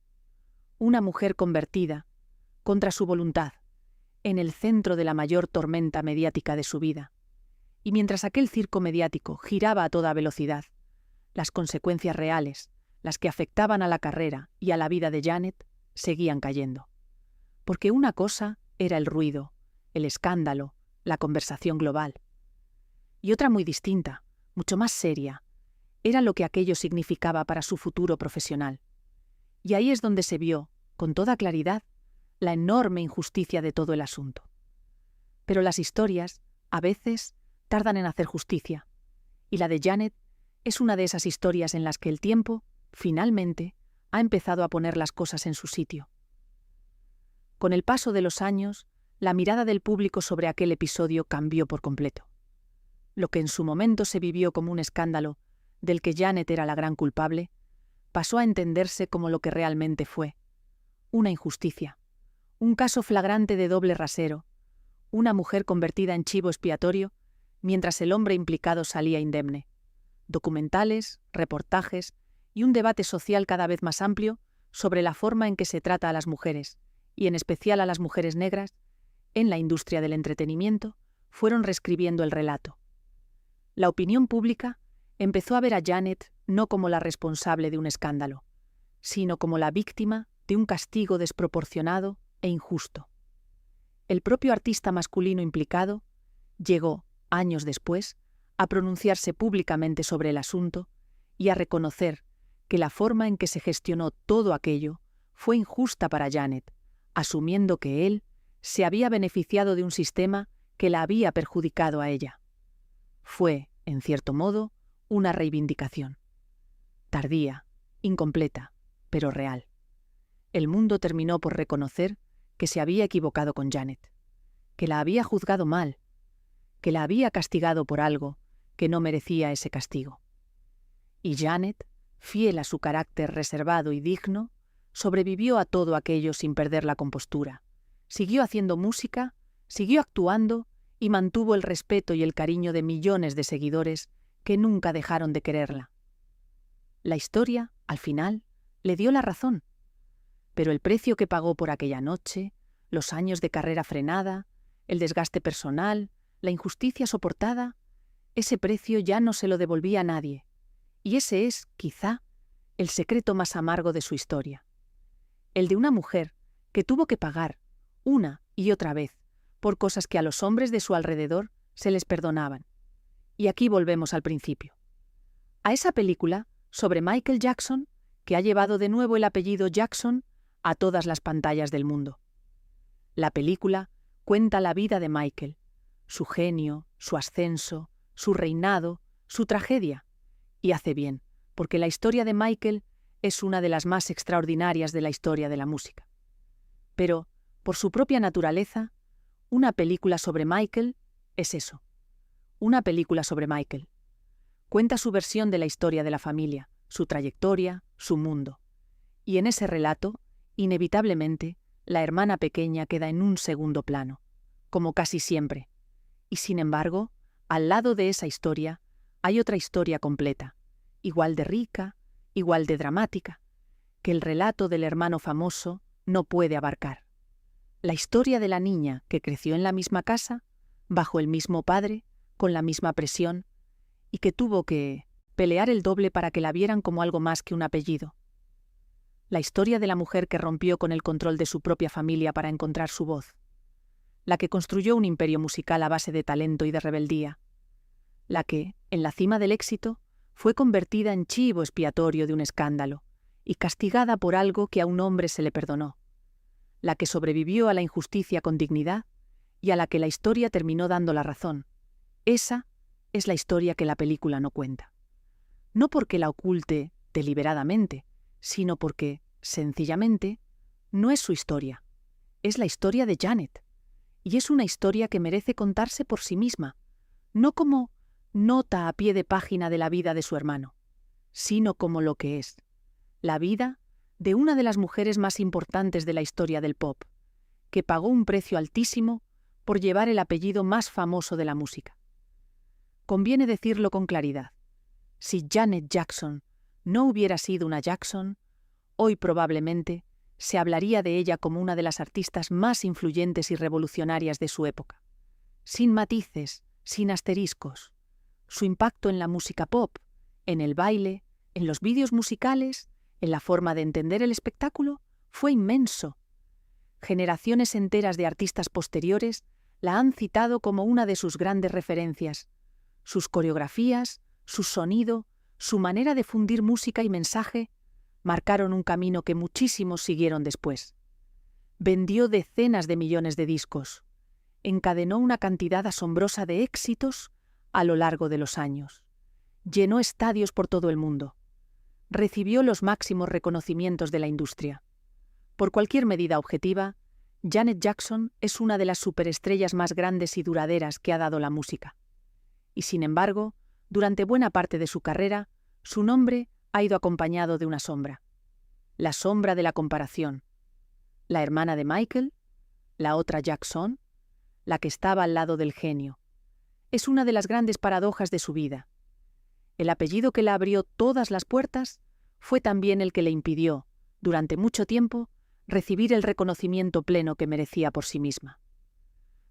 Speaker 1: Una mujer convertida, contra su voluntad, en el centro de la mayor tormenta mediática de su vida. Y mientras aquel circo mediático giraba a toda velocidad, las consecuencias reales, las que afectaban a la carrera y a la vida de Janet, seguían cayendo. Porque una cosa era el ruido, el escándalo, la conversación global. Y otra muy distinta, mucho más seria, era lo que aquello significaba para su futuro profesional. Y ahí es donde se vio, con toda claridad, la enorme injusticia de todo el asunto. Pero las historias, a veces, tardan en hacer justicia, y la de Janet es una de esas historias en las que el tiempo, finalmente, ha empezado a poner las cosas en su sitio. Con el paso de los años, la mirada del público sobre aquel episodio cambió por completo. Lo que en su momento se vivió como un escándalo, del que Janet era la gran culpable, pasó a entenderse como lo que realmente fue: una injusticia, un caso flagrante de doble rasero, una mujer convertida en chivo expiatorio, mientras el hombre implicado salía indemne. Documentales, reportajes y un debate social cada vez más amplio sobre la forma en que se trata a las mujeres, y en especial a las mujeres negras, en la industria del entretenimiento, fueron reescribiendo el relato. La opinión pública empezó a ver a Janet no como la responsable de un escándalo, sino como la víctima de un castigo desproporcionado e injusto. El propio artista masculino implicado llegó, años después, a pronunciarse públicamente sobre el asunto y a reconocer que la forma en que se gestionó todo aquello fue injusta para Janet, asumiendo que él se había beneficiado de un sistema que la había perjudicado a ella. Fue, en cierto modo, una reivindicación. Tardía, incompleta, pero real. El mundo terminó por reconocer que se había equivocado con Janet, que la había juzgado mal, que la había castigado por algo que no merecía ese castigo. Y Janet, fiel a su carácter reservado y digno, sobrevivió a todo aquello sin perder la compostura. Siguió haciendo música, siguió actuando y mantuvo el respeto y el cariño de millones de seguidores que nunca dejaron de quererla. La historia, al final, le dio la razón. Pero el precio que pagó por aquella noche, los años de carrera frenada, el desgaste personal, la injusticia soportada, ese precio ya no se lo devolvía a nadie. Y ese es, quizá, el secreto más amargo de su historia. El de una mujer que tuvo que pagar, una y otra vez, por cosas que a los hombres de su alrededor se les perdonaban. Y aquí volvemos al principio. A esa película sobre Michael Jackson, que ha llevado de nuevo el apellido Jackson a todas las pantallas del mundo. La película cuenta la vida de Michael, su genio, su ascenso, su reinado, su tragedia. Y hace bien, porque la historia de Michael es una de las más extraordinarias de la historia de la música. Pero, por su propia naturaleza, Una película sobre Michael es eso. Una película sobre Michael. Cuenta su versión de la historia de la familia, su trayectoria, su mundo. Y en ese relato, inevitablemente, la hermana pequeña queda en un segundo plano, como casi siempre. Y sin embargo, al lado de esa historia, hay otra historia completa, igual de rica, igual de dramática, que el relato del hermano famoso no puede abarcar. La historia de la niña que creció en la misma casa, bajo el mismo padre, con la misma presión, y que tuvo que pelear el doble para que la vieran como algo más que un apellido. La historia de la mujer que rompió con el control de su propia familia para encontrar su voz. La que construyó un imperio musical a base de talento y de rebeldía. La que, en la cima del éxito, fue convertida en chivo expiatorio de un escándalo y castigada por algo que a un hombre se le perdonó. La que sobrevivió a la injusticia con dignidad y a la que la historia terminó dando la razón. Esa es la historia que la película no cuenta. No porque la oculte deliberadamente, sino porque, sencillamente, no es su historia. Es la historia de Janet. Y es una historia que merece contarse por sí misma, no como nota a pie de página de la vida de su hermano, sino como lo que es, la vida de una de las mujeres más importantes de la historia del pop, que pagó un precio altísimo por llevar el apellido más famoso de la música. Conviene decirlo con claridad. Si Janet Jackson no hubiera sido una Jackson, hoy probablemente se hablaría de ella como una de las artistas más influyentes y revolucionarias de su época. Sin matices, sin asteriscos. Su impacto en la música pop, en el baile, en los vídeos musicales, en la forma de entender el espectáculo, fue inmenso. Generaciones enteras de artistas posteriores la han citado como una de sus grandes referencias. Sus coreografías, su sonido, su manera de fundir música y mensaje marcaron un camino que muchísimos siguieron después. Vendió decenas de millones de discos. Encadenó una cantidad asombrosa de éxitos a lo largo de los años. Llenó estadios por todo el mundo. Recibió los máximos reconocimientos de la industria. Por cualquier medida objetiva, Janet Jackson es una de las superestrellas más grandes y duraderas que ha dado la música. Y sin embargo, durante buena parte de su carrera, su nombre ha ido acompañado de una sombra. La sombra de la comparación. La hermana de Michael, la otra Jackson, la que estaba al lado del genio. Es una de las grandes paradojas de su vida. El apellido que le abrió todas las puertas fue también el que le impidió, durante mucho tiempo, recibir el reconocimiento pleno que merecía por sí misma.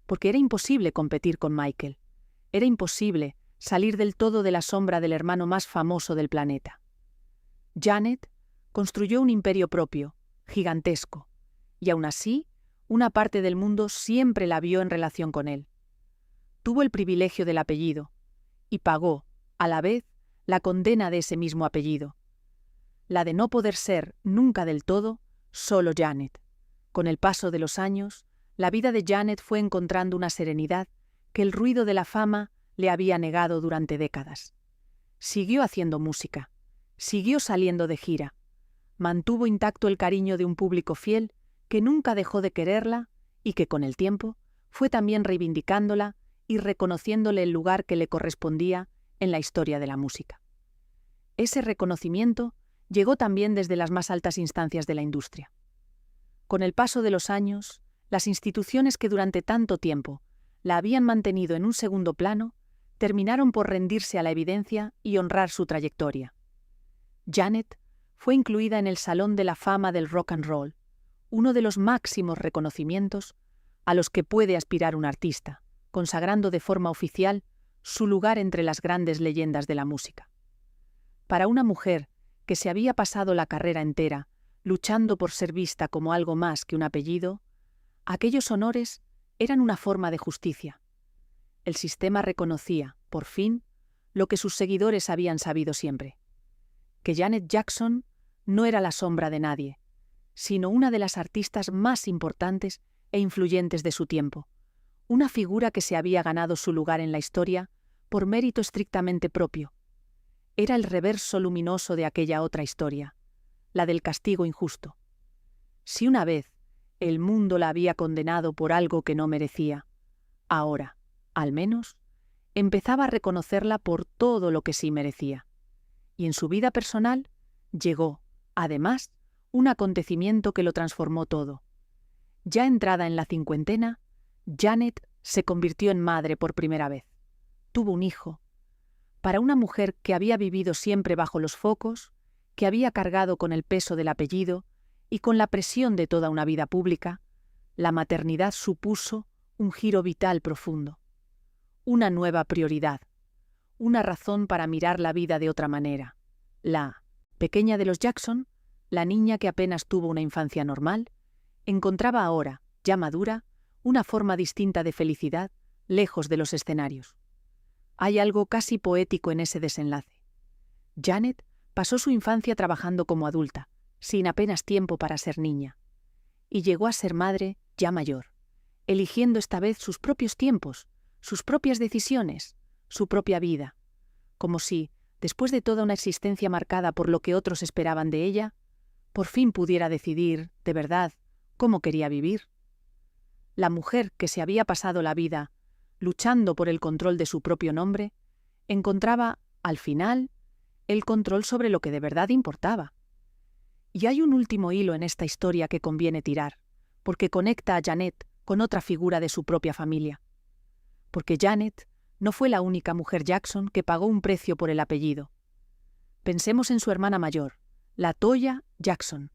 Speaker 1: Porque era imposible competir con Michael. Era imposible salir del todo de la sombra del hermano más famoso del planeta. Janet construyó un imperio propio, gigantesco, y aún así, una parte del mundo siempre la vio en relación con él. Tuvo el privilegio del apellido, y pagó, a la vez, la condena de ese mismo apellido. La de no poder ser, nunca del todo, solo Janet. Con el paso de los años, la vida de Janet fue encontrando una serenidad que el ruido de la fama le había negado durante décadas. Siguió haciendo música, siguió saliendo de gira, mantuvo intacto el cariño de un público fiel que nunca dejó de quererla y que con el tiempo fue también reivindicándola y reconociéndole el lugar que le correspondía en la historia de la música. Ese reconocimiento llegó también desde las más altas instancias de la industria. Con el paso de los años, las instituciones que durante tanto tiempo la habían mantenido en un segundo plano terminaron por rendirse a la evidencia y honrar su trayectoria. Janet fue incluida en el Salón de la Fama del Rock and Roll, uno de los máximos reconocimientos a los que puede aspirar un artista, consagrando de forma oficial su lugar entre las grandes leyendas de la música. Para una mujer que se había pasado la carrera entera luchando por ser vista como algo más que un apellido, aquellos honores eran una forma de justicia. El sistema reconocía, por fin, lo que sus seguidores habían sabido siempre: que Janet Jackson no era la sombra de nadie, sino una de las artistas más importantes e influyentes de su tiempo, una figura que se había ganado su lugar en la historia por mérito estrictamente propio. Era el reverso luminoso de aquella otra historia, la del castigo injusto. Si una vez el mundo la había condenado por algo que no merecía, Ahora, al menos, empezaba a reconocerla por todo lo que sí merecía. Y en su vida personal llegó, además, un acontecimiento que lo transformó todo. Ya entrada en la cincuentena, Janet se convirtió en madre por primera vez. Tuvo un hijo. Para una mujer que había vivido siempre bajo los focos, que había cargado con el peso del apellido y con la presión de toda una vida pública, la maternidad supuso un giro vital profundo, una nueva prioridad, una razón para mirar la vida de otra manera. La pequeña de los Jackson, la niña que apenas tuvo una infancia normal, encontraba ahora, ya madura, una forma distinta de felicidad, lejos de los escenarios. Hay algo casi poético en ese desenlace. Janet pasó su infancia trabajando como adulta, sin apenas tiempo para ser niña, y llegó a ser madre ya mayor, eligiendo esta vez sus propios tiempos, sus propias decisiones, su propia vida, como si, después de toda una existencia marcada por lo que otros esperaban de ella, por fin pudiera decidir, de verdad, cómo quería vivir. La mujer que se había pasado la vida luchando por el control de su propio nombre, encontraba, al final, el control sobre lo que de verdad importaba. Y hay un último hilo en esta historia que conviene tirar, porque conecta a Janet con otra figura de su propia familia. Porque Janet no fue la única mujer Jackson que pagó un precio por el apellido. Pensemos en su hermana mayor, la Toya Jackson,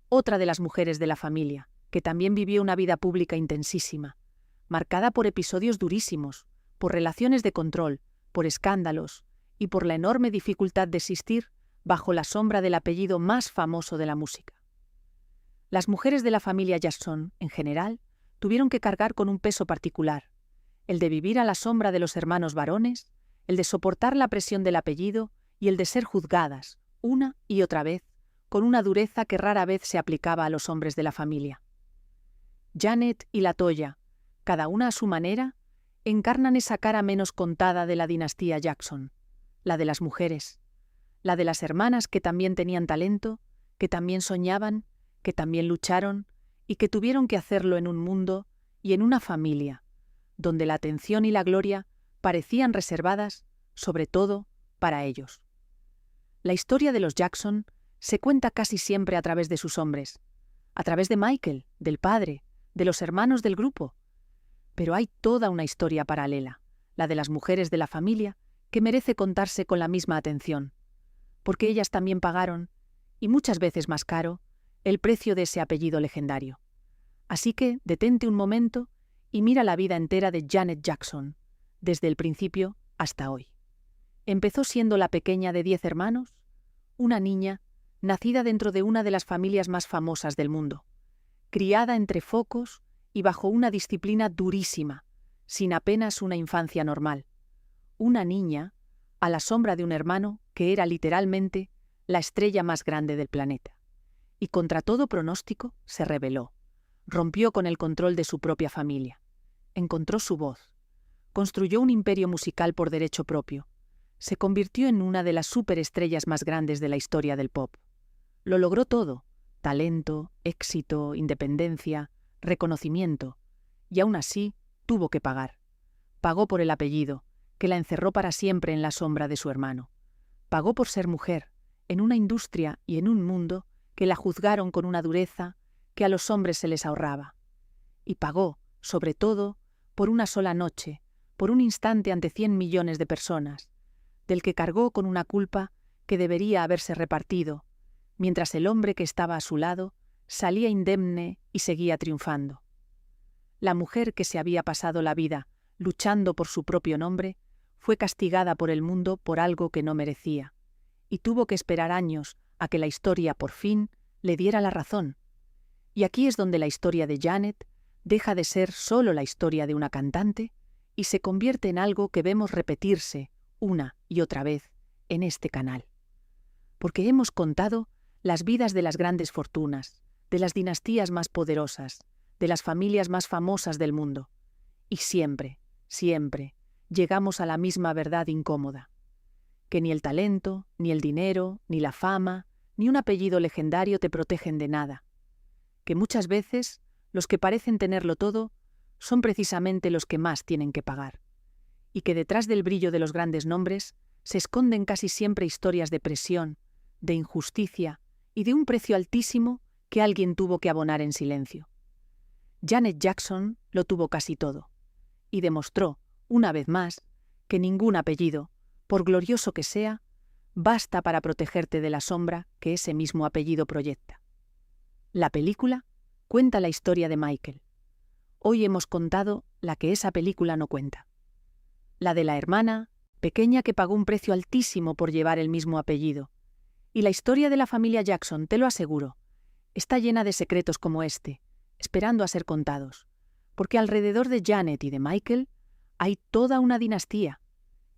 Speaker 1: otra de las mujeres de la familia, que también vivió una vida pública intensísima, marcada por episodios durísimos, por relaciones de control, por escándalos y por la enorme dificultad de existir bajo la sombra del apellido más famoso de la música. Las mujeres de la familia Jackson, en general, tuvieron que cargar con un peso particular, el de vivir a la sombra de los hermanos varones, el de soportar la presión del apellido y el de ser juzgadas, una y otra vez, con una dureza que rara vez se aplicaba a los hombres de la familia. Janet y la Toya, cada una a su manera, encarnan esa cara menos contada de la dinastía Jackson, la de las mujeres, la de las hermanas que también tenían talento, que también soñaban, que también lucharon y que tuvieron que hacerlo en un mundo y en una familia, donde la atención y la gloria parecían reservadas, sobre todo, para ellos. La historia de los Jackson se cuenta casi siempre a través de sus hombres, a través de Michael, del padre, de los hermanos del grupo. Pero hay toda una historia paralela, la de las mujeres de la familia, que merece contarse con la misma atención, porque ellas también pagaron, y muchas veces más caro, el precio de ese apellido legendario. Así que detente un momento y mira la vida entera de Janet Jackson, desde el principio hasta hoy. Empezó siendo la pequeña de 10 hermanos, una niña, nacida dentro de una de las familias más famosas del mundo, criada entre focos y bajo una disciplina durísima, sin apenas una infancia normal. Una niña a la sombra de un hermano que era literalmente la estrella más grande del planeta. Y contra todo pronóstico se rebeló, rompió con el control de su propia familia, encontró su voz, construyó un imperio musical por derecho propio, se convirtió en una de las superestrellas más grandes de la historia del pop. Lo logró todo: talento, éxito, independencia, reconocimiento, y aún así tuvo que pagar. Pagó por el apellido, que la encerró para siempre en la sombra de su hermano. Pagó por ser mujer, en una industria y en un mundo que la juzgaron con una dureza que a los hombres se les ahorraba. Y pagó, sobre todo, por una sola noche, por un instante ante 100 millones de personas, del que cargó con una culpa que debería haberse repartido, mientras el hombre que estaba a su lado salía indemne y seguía triunfando. La mujer que se había pasado la vida luchando por su propio nombre fue castigada por el mundo por algo que no merecía, y tuvo que esperar años a que la historia por fin le diera la razón. Y aquí es donde la historia de Janet deja de ser solo la historia de una cantante y se convierte en algo que vemos repetirse una y otra vez en este canal. Porque hemos contado las vidas de las grandes fortunas, de las dinastías más poderosas, de las familias más famosas del mundo. Y siempre, siempre, llegamos a la misma verdad incómoda: que ni el talento, ni el dinero, ni la fama, ni un apellido legendario te protegen de nada. Que muchas veces los que parecen tenerlo todo son precisamente los que más tienen que pagar. Y que detrás del brillo de los grandes nombres se esconden casi siempre historias de presión, de injusticia y de un precio altísimo que alguien tuvo que abonar en silencio. Janet Jackson lo tuvo casi todo, y demostró, una vez más, que ningún apellido, por glorioso que sea, basta para protegerte de la sombra que ese mismo apellido proyecta. La película cuenta la historia de Michael. Hoy hemos contado la que esa película no cuenta. La de la hermana, pequeña, que pagó un precio altísimo por llevar el mismo apellido. Y la historia de la familia Jackson, te lo aseguro, está llena de secretos como este, esperando a ser contados. Porque alrededor de Janet y de Michael hay toda una dinastía.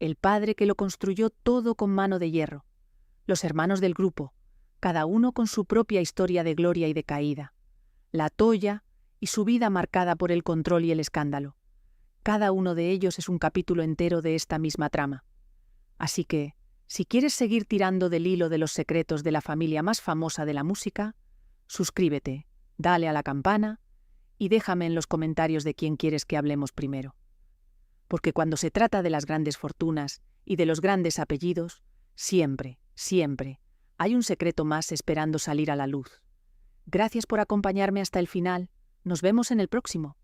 Speaker 1: El padre que lo construyó todo con mano de hierro. Los hermanos del grupo, cada uno con su propia historia de gloria y de caída. La Toya y su vida marcada por el control y el escándalo. Cada uno de ellos es un capítulo entero de esta misma trama. Así que, si quieres seguir tirando del hilo de los secretos de la familia más famosa de la música, suscríbete, dale a la campana y déjame en los comentarios de quién quieres que hablemos primero. Porque cuando se trata de las grandes fortunas y de los grandes apellidos, siempre, siempre, hay un secreto más esperando salir a la luz. Gracias por acompañarme hasta el final. Nos vemos en el próximo.